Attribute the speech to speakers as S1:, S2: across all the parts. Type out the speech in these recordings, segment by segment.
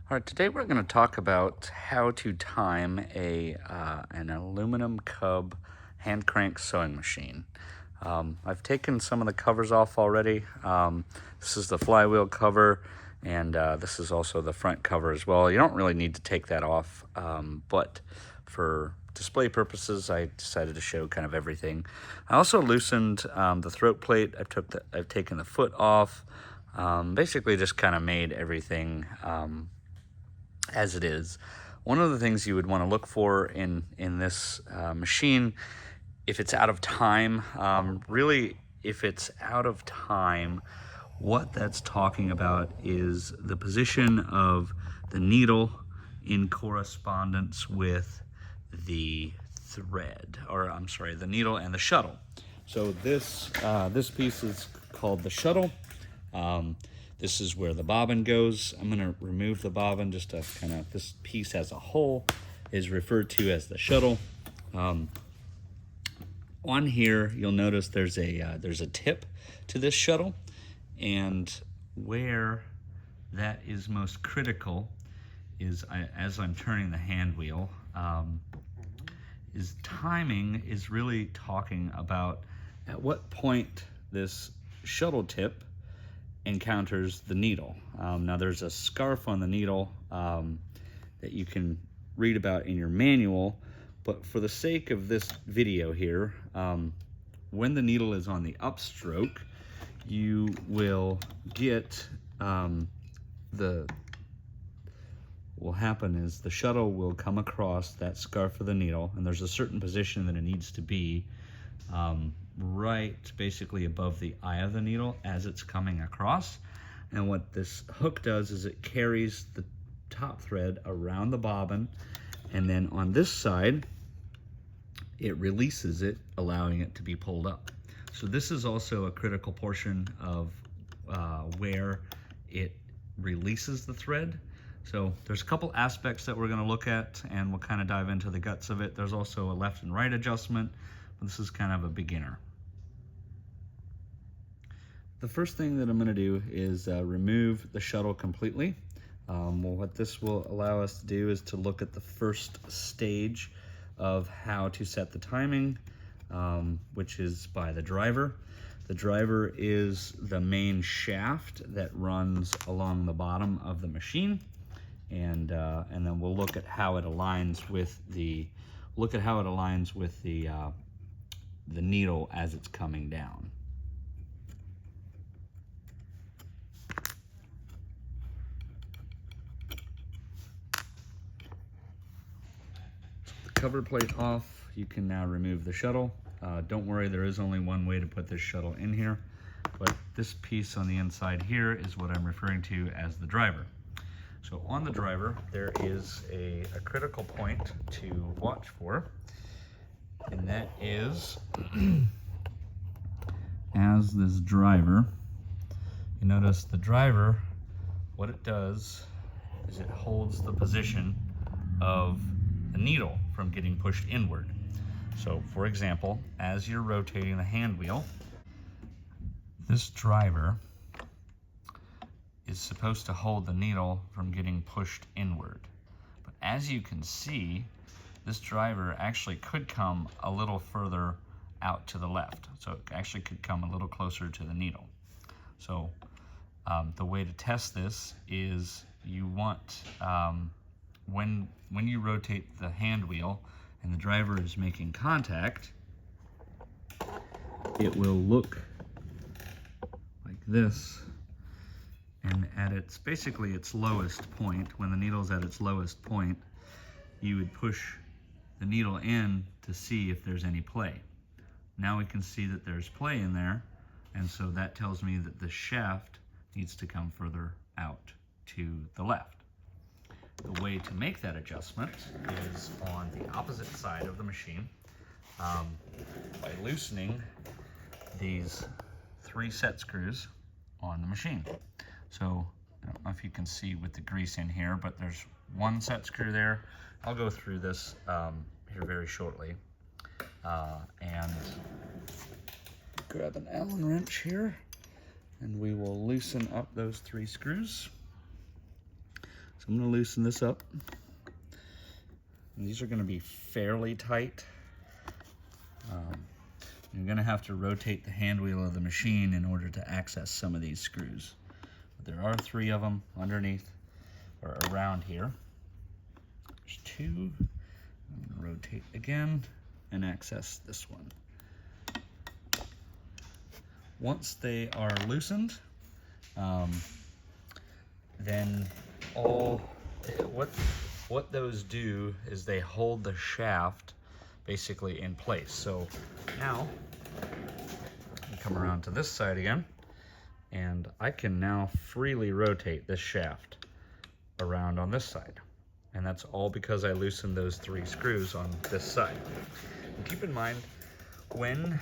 S1: All right, today we're going to talk about how to time an aluminum Cub hand crank sewing machine. I've taken some of the covers off already. This is the flywheel cover, and this is also the front cover as well. You don't really need to take that off, but for display purposes, I decided to show kind of everything. I also loosened the throat plate. I've taken the foot off. Basically, just kind of made everything as it is. One of the things you would want to look for in this machine, if it's out of time, really if it's out of time, what that's talking about is the position of the needle in correspondence with the thread, or I'm sorry, the needle and the shuttle. So this piece is called the shuttle. This is where the bobbin goes. I'm going to remove the bobbin just to kind of, this piece as a whole is referred to as the shuttle. On here, you'll notice there's a tip to this shuttle, and where that is most critical is as I'm turning the hand wheel, is timing is really talking about at what point this shuttle tip encounters the needle. Now there's a scarf on the needle that you can read about in your manual, but for the sake of this video here, when the needle is on the upstroke, you will get what will happen is the shuttle will come across that scarf of the needle, and there's a certain position that it needs to be right basically above the eye of the needle as it's coming across. And what this hook does is it carries the top thread around the bobbin, and then on this side it releases it, allowing it to be pulled up. So this is also a critical portion of where it releases the thread. So there's a couple aspects that we're going to look at, and we'll kind of dive into the guts of it. There's also a left and right adjustment, but this is kind of a beginner. The first thing that I'm going to do is remove the shuttle completely. What this will allow us to do is to look at the first stage of how to set the timing, which is by the driver. The driver is the main shaft that runs along the bottom of the machine, and then we'll look at how it aligns with the needle as it's coming down. Cover plate off, you can now remove the shuttle. Don't worry, there is only one way to put this shuttle in here, but this piece on the inside here is what I'm referring to as the driver. So on the driver, there is a critical point to watch for, and that is as this driver, you notice the driver, what it does is it holds the position of the needle from getting pushed inward. So for example, as you're rotating the hand wheel, this driver is supposed to hold the needle from getting pushed inward. But as you can see, this driver actually could come a little further out to the left. So it actually could come a little closer to the needle. So the way to test this is you want, when you rotate the hand wheel and the driver is making contact, it will look like this, and at basically its lowest point, when the needle's at its lowest point, you would push the needle in to see if there's any play. Now we can see that there's play in there, and so that tells me that the shaft needs to come further out to the left. The way to make that adjustment is on the opposite side of the machine, by loosening these 3 set screws on the machine. So I don't know if you can see with the grease in here, but there's 1 set screw there. I'll go through this here very shortly, and grab an Allen wrench here, and we will loosen up those 3 screws. So I'm going to loosen this up. And these are going to be fairly tight. You're going to have to rotate the hand wheel of the machine in order to access some of these screws. But there are 3 of them underneath or around here. There's 2. I'm going to rotate again and access this one. Once they are loosened, then what those do is they hold the shaft basically in place. So now I come around to this side again, and I can now freely rotate this shaft around on this side. And that's all because I loosened those 3 screws on this side. And keep in mind, when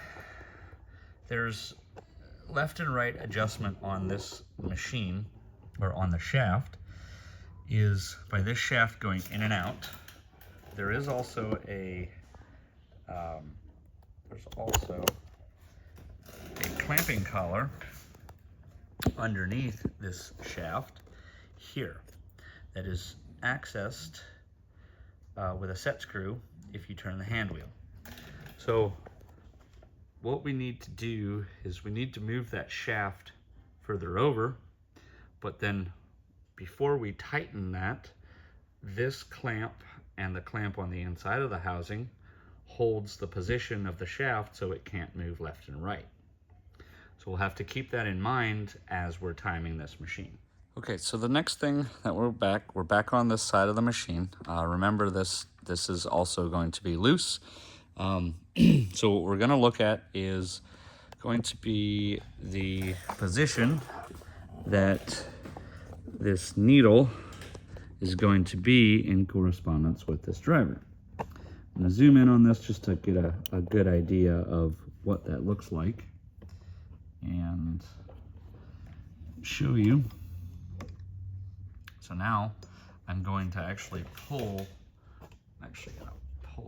S1: there's left and right adjustment on this machine, or on the shaft, is by this shaft going in and out. There is also a clamping collar underneath this shaft here that is accessed with a set screw if you turn the hand wheel. So what we need to do is we need to move that shaft further over, but then before we tighten that, this clamp and the clamp on the inside of the housing holds the position of the shaft so it can't move left and right. So we'll have to keep that in mind as we're timing this machine. Okay, so the next thing that we're back on this side of the machine. Remember this is also going to be loose. So what we're gonna look at is going to be the position that this needle is going to be in correspondence with this driver. I'm gonna zoom in on this just to get a good idea of what that looks like and show you. So now I'm going to actually pull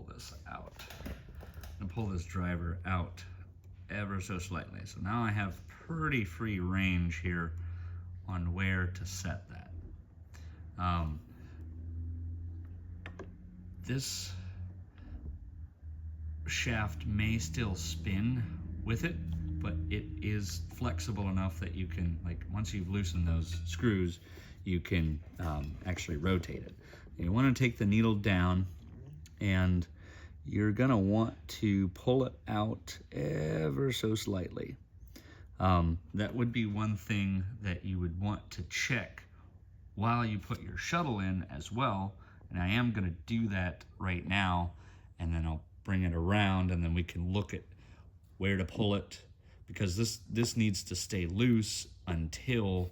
S1: this out. I'm gonna pull this driver out ever so slightly. So now I have pretty free range here on where to set that. This shaft may still spin with it, but it is flexible enough that you can, like, once you've loosened those screws, you can actually rotate it. You want to take the needle down, and you're gonna want to pull it out ever so slightly. That would be one thing that you would want to check while you put your shuttle in as well. And I am gonna do that right now, and then I'll bring it around, and then we can look at where to pull it, because this needs to stay loose until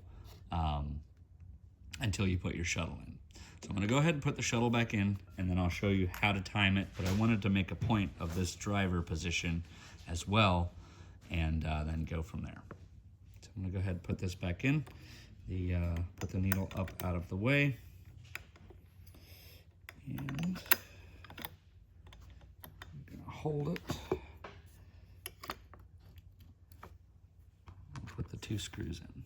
S1: you put your shuttle in. So I'm gonna go ahead and put the shuttle back in, and then I'll show you how to time it, but I wanted to make a point of this driver position as well, and then go from there. So I'm gonna go ahead and put this back in, put the needle up out of the way, and I'm gonna hold it, and put the 2 screws in.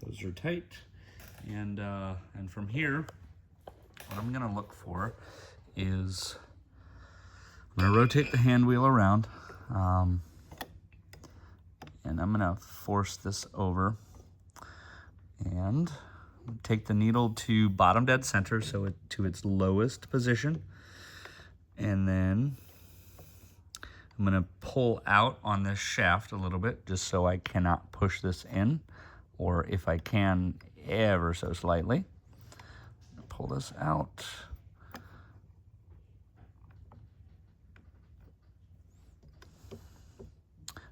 S1: Those are tight, and from here, what I'm gonna look for is I'm gonna rotate the hand wheel around, and I'm gonna force this over, and take the needle to bottom dead center, so to its lowest position, and then I'm gonna pull out on this shaft a little bit, just so I cannot push this in, or if I can, ever so slightly. Pull this out.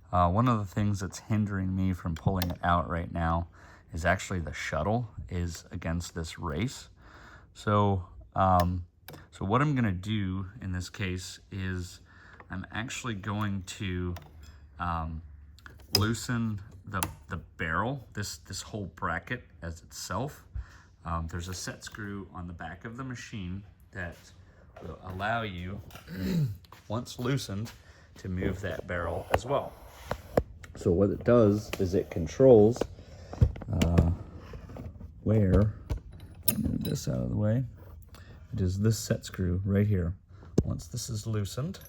S1: One of the things that's hindering me from pulling it out right now is actually the shuttle is against this race. So, so what I'm gonna do in this case is I'm actually going to loosen the barrel, this whole bracket as itself. There's a set screw on the back of the machine that will allow you, once loosened, to move that barrel as well. So what it does is it controls where, move this out of the way, it is this set screw right here. Once this is loosened,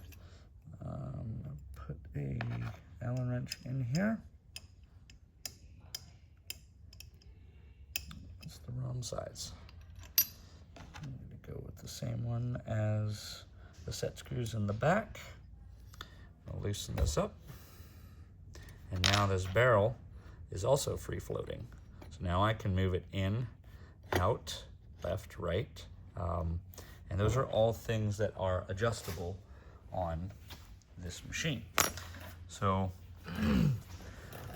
S1: I'm gonna put a Allen wrench in here. It's the wrong size. I'm gonna go with the same one as the set screws in the back. I'll loosen this up. And now this barrel is also free floating. So now I can move it in, out, left, right. And those are all things that are adjustable on this machine. So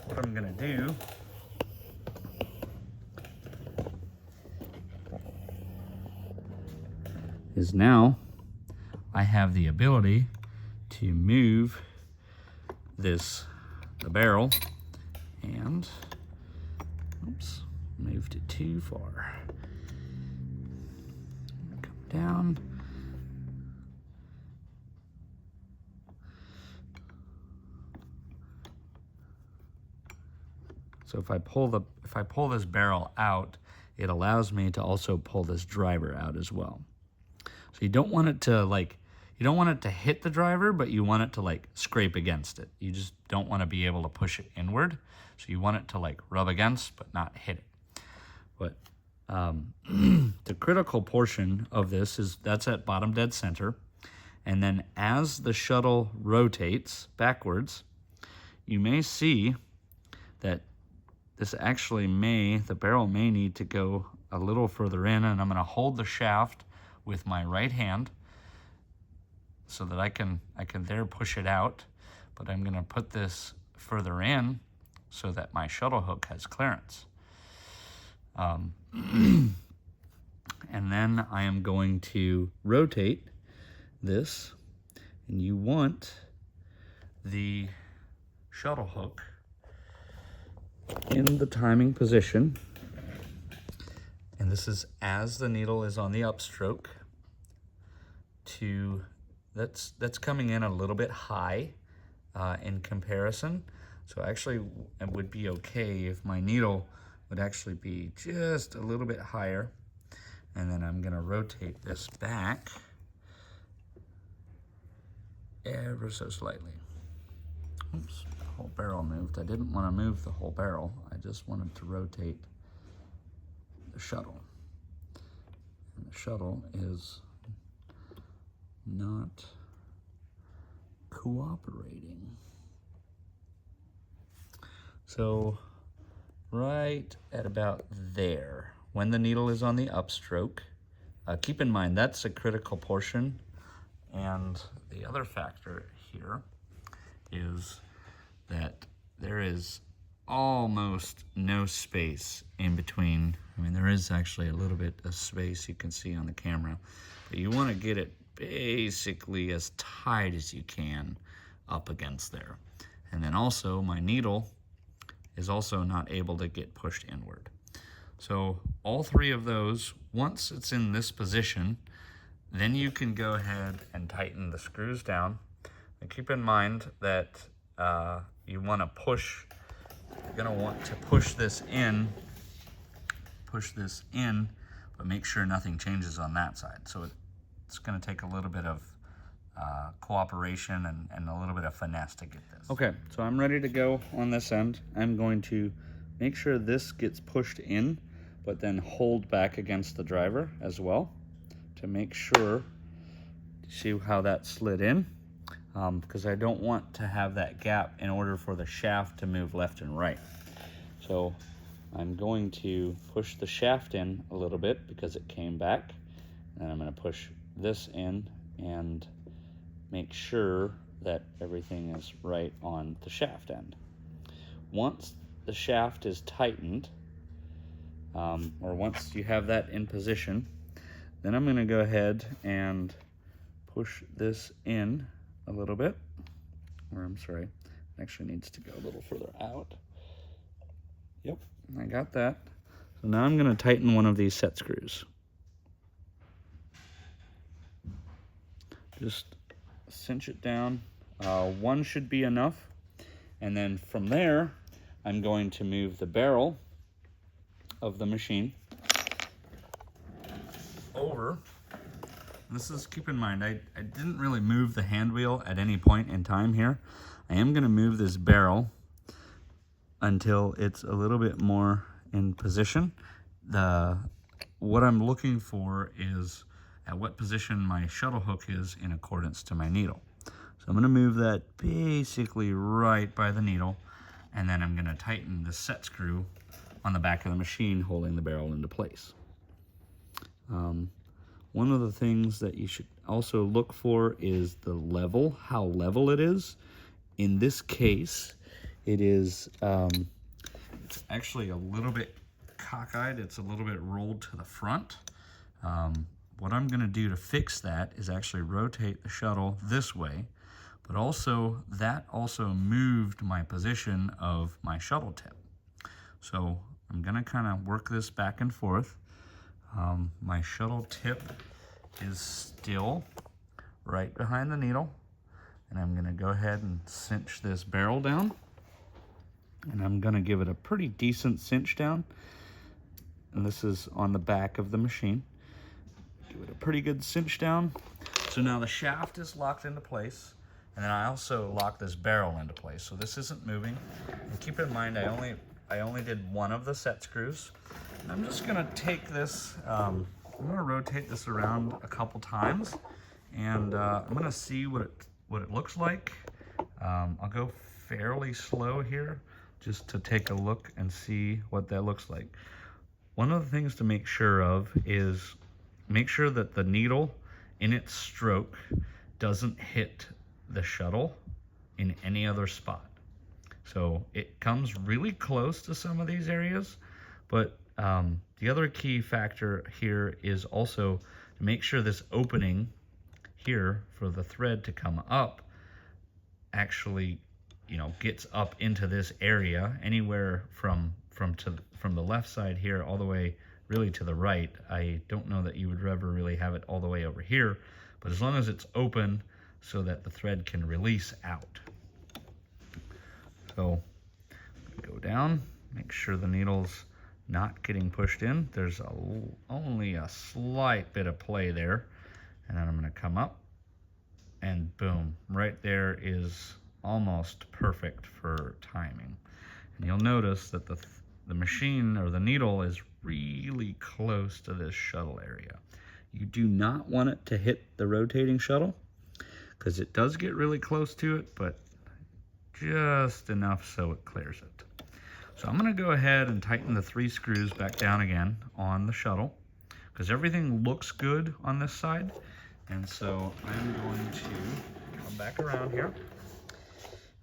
S1: what I'm gonna do is now I have the ability to move the barrel, and oops, moved it too far. Come down. So if I pull this barrel out, it allows me to also pull this driver out as well. So you don't want it to hit the driver, but you want it to scrape against it. You just don't want to be able to push it inward. So you want it to rub against, but not hit it. But the critical portion of this is that's at bottom dead center. And then as the shuttle rotates backwards, you may see that this actually the barrel may need to go a little further in, and I'm gonna hold the shaft with my right hand so that I can there push it out, but I'm gonna put this further in so that my shuttle hook has clearance. And then I am going to rotate this, and you want the shuttle hook in the timing position, and this is as the needle is on the upstroke. That's coming in a little bit high in comparison. So actually it would be okay if my needle would actually be just a little bit higher. And then I'm gonna rotate this back ever so slightly. Oops, the whole barrel moved. I didn't want to move the whole barrel. I just wanted to rotate the shuttle. And the shuttle is not cooperating. So right at about there, when the needle is on the upstroke, keep in mind that's a critical portion. And the other factor here is that there is almost no space in between. I mean, there is actually a little bit of space you can see on the camera, but you want to get it basically as tight as you can up against there. And then also my needle is also not able to get pushed inward. So all three of those, once it's in this position, then you can go ahead and tighten the screws down. And keep in mind that you're gonna want to push this in, but make sure nothing changes on that side. So it's gonna take a little bit of cooperation and a little bit of finesse to get this. Okay, so I'm ready to go on this end. I'm going to make sure this gets pushed in, but then hold back against the driver as well to make sure, see how that slid in? Because I don't want to have that gap in order for the shaft to move left and right. So I'm going to push the shaft in a little bit because it came back, and I'm going to push this in and make sure that everything is right on the shaft end. Once the shaft is tightened, or once you have that in position, then I'm going to go ahead and push this in a little bit. Or I'm sorry, it actually needs to go a little further out. Yep, I got that. So now I'm going to tighten one of these set screws. Just cinch it down. One should be enough. And then from there, I'm going to move the barrel of the machine over. This is, keep in mind, I didn't really move the hand wheel at any point in time here. I am going to move this barrel until it's a little bit more in position. What I'm looking for is at what position my shuttle hook is in accordance to my needle. So I'm going to move that basically right by the needle, and then I'm going to tighten the set screw on the back of the machine holding the barrel into place. One of the things that you should also look for is the level, how level it is. In this case, it is it's actually a little bit cockeyed. It's a little bit rolled to the front. What I'm going to do to fix that is actually rotate the shuttle this way, but also that also moved my position of my shuttle tip. So I'm going to kind of work this back and forth. My shuttle tip is still right behind the needle, and I'm going to go ahead and cinch this barrel down, and I'm going to give it a pretty decent cinch down, and this is on the back of the machine. Give it a pretty good cinch down. So now the shaft is locked into place, and then I also lock this barrel into place, so this isn't moving. And keep in mind, I only did one of the set screws. And I'm just gonna take this, I'm gonna rotate this around a couple times, and I'm gonna see what it looks like. I'll go fairly slow here just to take a look and see what that looks like. One of the things to make sure of is make sure that the needle in its stroke doesn't hit the shuttle in any other spot. So it comes really close to some of these areas, but the other key factor here is also to make sure this opening here for the thread to come up actually, gets up into this area, anywhere from the left side here all the way really to the right. I don't know that you would ever really have it all the way over here, but as long as it's open so that the thread can release out. So go down, make sure the needle's not getting pushed in. There's only a slight bit of play there. And then I'm going to come up, and boom, right there is almost perfect for timing. And you'll notice that the machine, or the needle, is really close to this shuttle area. You do not want it to hit the rotating shuttle, because it does get really close to it, but just enough so it clears it. So I'm going to go ahead and tighten the 3 screws back down again on the shuttle, because everything looks good on this side. And so I'm going to come back around here,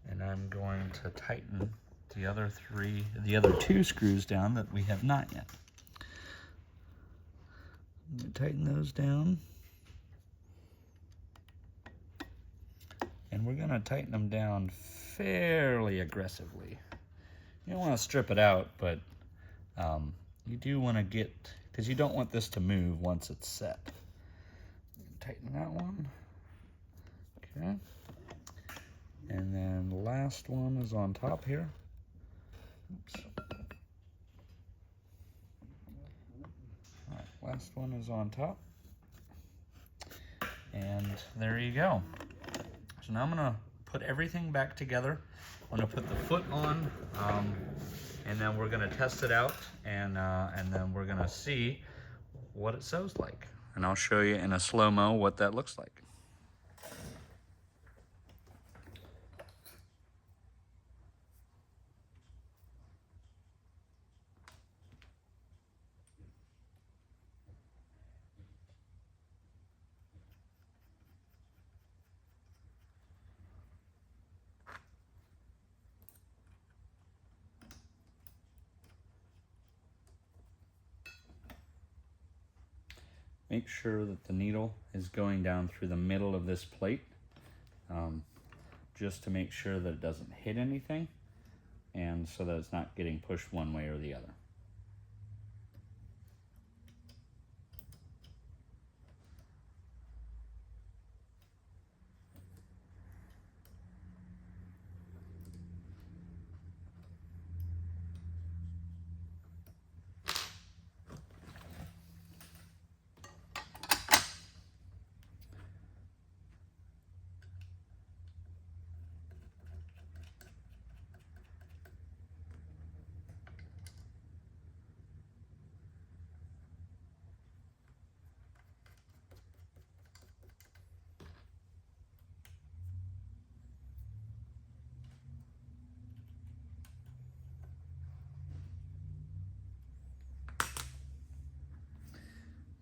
S1: and I'm going to tighten the other 2 screws down that we have not yet. I'm going to tighten those down, and we're going to tighten them down fairly aggressively. You don't want to strip it out, but you do want to get, because you don't want this to move once it's set. Tighten that one. Okay. And then the last one is on top here. Oops. All right, last one is on top. And there you go. So now I'm going to put everything back together. I'm going to put the foot on, and then we're going to test it out, and then we're going to see what it sews like. And I'll show you in a slow-mo what that looks like. make sure that the needle is going down through the middle of this plate, just to make sure that it doesn't hit anything, and so that it's not getting pushed one way or the other.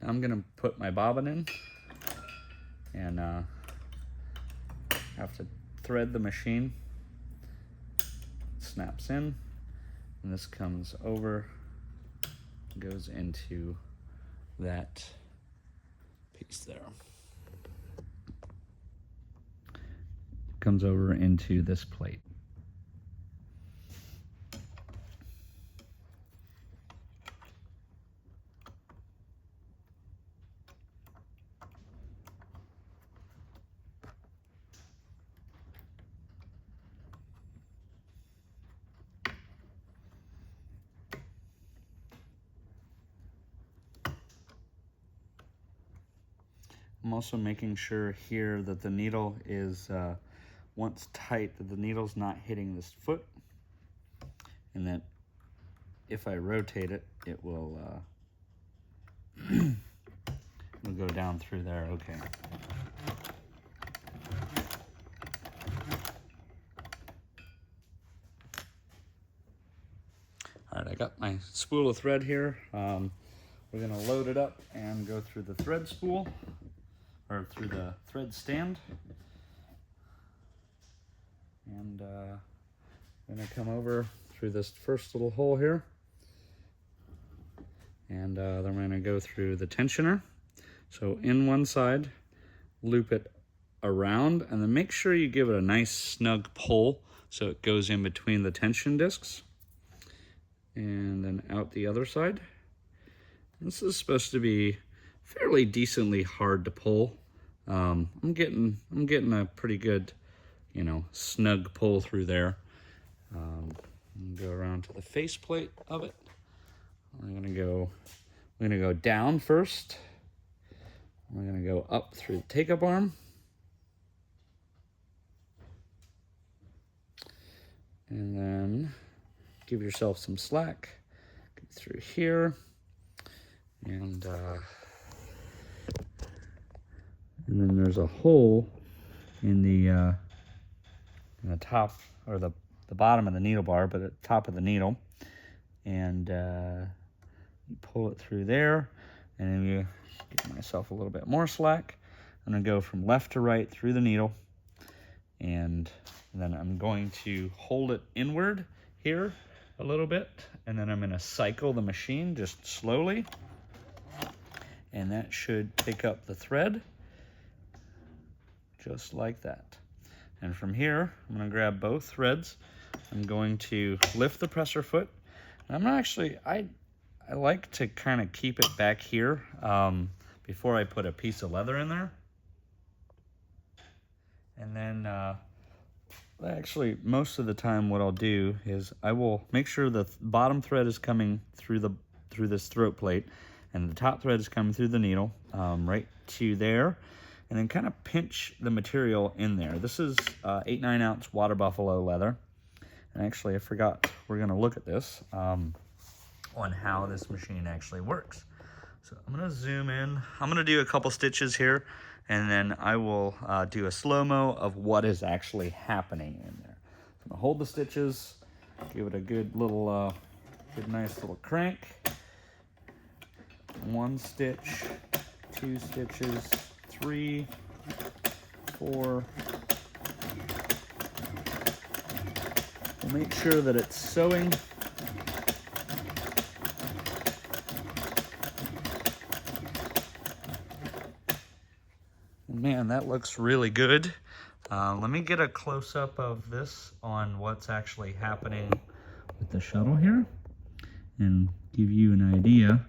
S1: I'm gonna put my bobbin in and have to thread the machine. It snaps in, and this comes over, goes into that piece there. Comes over into this plate. I'm also making sure here that the needle is, once tight, that the needle's not hitting this foot, and that if I rotate it, it will it'll go down through there. Okay. All right, I got my spool of thread here. We're gonna load it up and go through the thread spool, or through the thread stand. And I'm gonna come over through this first little hole here. And then we're gonna go through the tensioner. So in one side, loop it around, and then make sure you give it a nice snug pull so it goes in between the tension discs. And then out the other side. This is supposed to be fairly decently hard to pull. I'm getting a pretty good, snug pull through there. Go around to the faceplate of it. We're gonna go down first. We're gonna go up through the take-up arm. And then give yourself some slack. Go through here. And then there's a hole in the top, or the bottom of the needle bar, but at the top of the needle. And you pull it through there, and then you give myself a little bit more slack. I'm gonna go from left to right through the needle, and then I'm going to hold it inward here a little bit, and then I'm gonna cycle the machine just slowly. And that should pick up the thread, just like that. And from here, I'm gonna grab both threads. I'm going to lift the presser foot. And I like to kind of keep it back here before I put a piece of leather in there. And then actually, most of the time what I'll do is I will make sure the bottom thread is coming through this throat plate, and the top thread is coming through the needle, right to there, and then kind of pinch the material in there. This is 8/9 ounce water buffalo leather. And actually, I forgot, we're gonna look at this on how this machine actually works. So I'm gonna zoom in. I'm gonna do a couple stitches here, and then I will do a slow-mo of what is actually happening in there. So I'm gonna hold the stitches, give it a good little, nice little crank. 1 stitch, 2 stitches, 3, 4. We'll make sure that it's sewing. Man, that looks really good. Let me get a close-up of this on what's actually happening with the shuttle here and give you an idea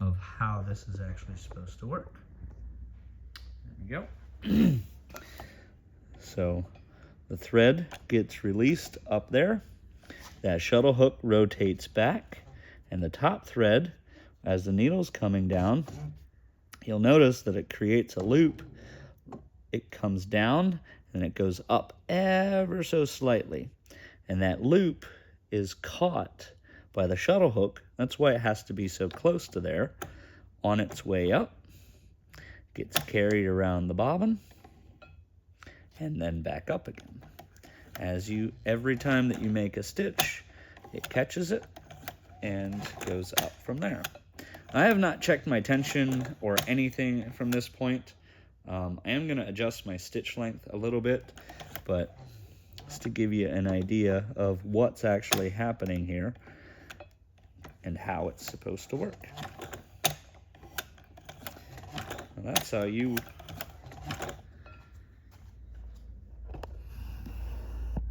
S1: of how this is actually supposed to work. There we go. So the thread gets released up there. That shuttle hook rotates back, and the top thread, as the needle's coming down, you'll notice that it creates a loop. It comes down and it goes up ever so slightly. And that loop is caught by the shuttle hook. That's why it has to be so close to there. On its way up, gets carried around the bobbin and then back up again. Every time that you make a stitch, it catches it and goes up from there. I have not checked my tension or anything from this point. I am going to adjust my stitch length a little bit, but just to give you an idea of what's actually happening here and how it's supposed to work. And that's how you...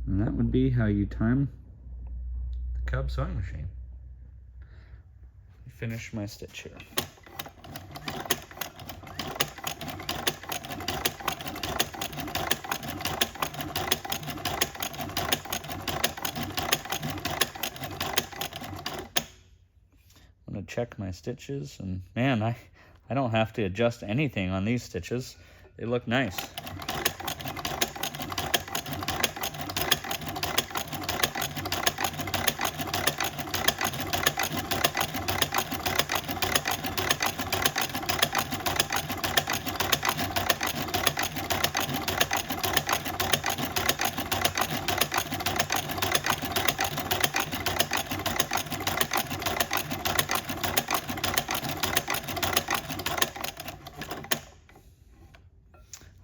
S1: And that would be how you time the Cub sewing machine. Finish my stitch here. I'm going to check my stitches, and man, I don't have to adjust anything on these stitches. They look nice.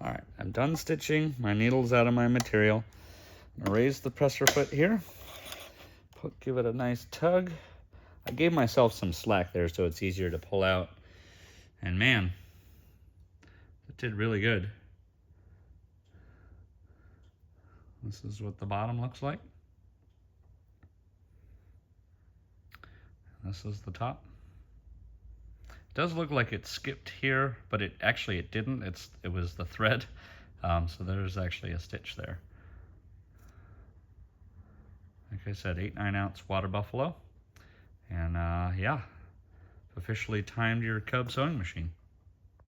S1: Alright, I'm done stitching. My needle's out of my material. I'm going to raise the presser foot here. Give it a nice tug. I gave myself some slack there so it's easier to pull out. And man, it did really good. This is what the bottom looks like. This is the top. It does look like it skipped here, but it didn't. It was the thread. So there's actually a stitch there. Like I said, 8/9 ounce water buffalo. And yeah, officially timed your Cub sewing machine.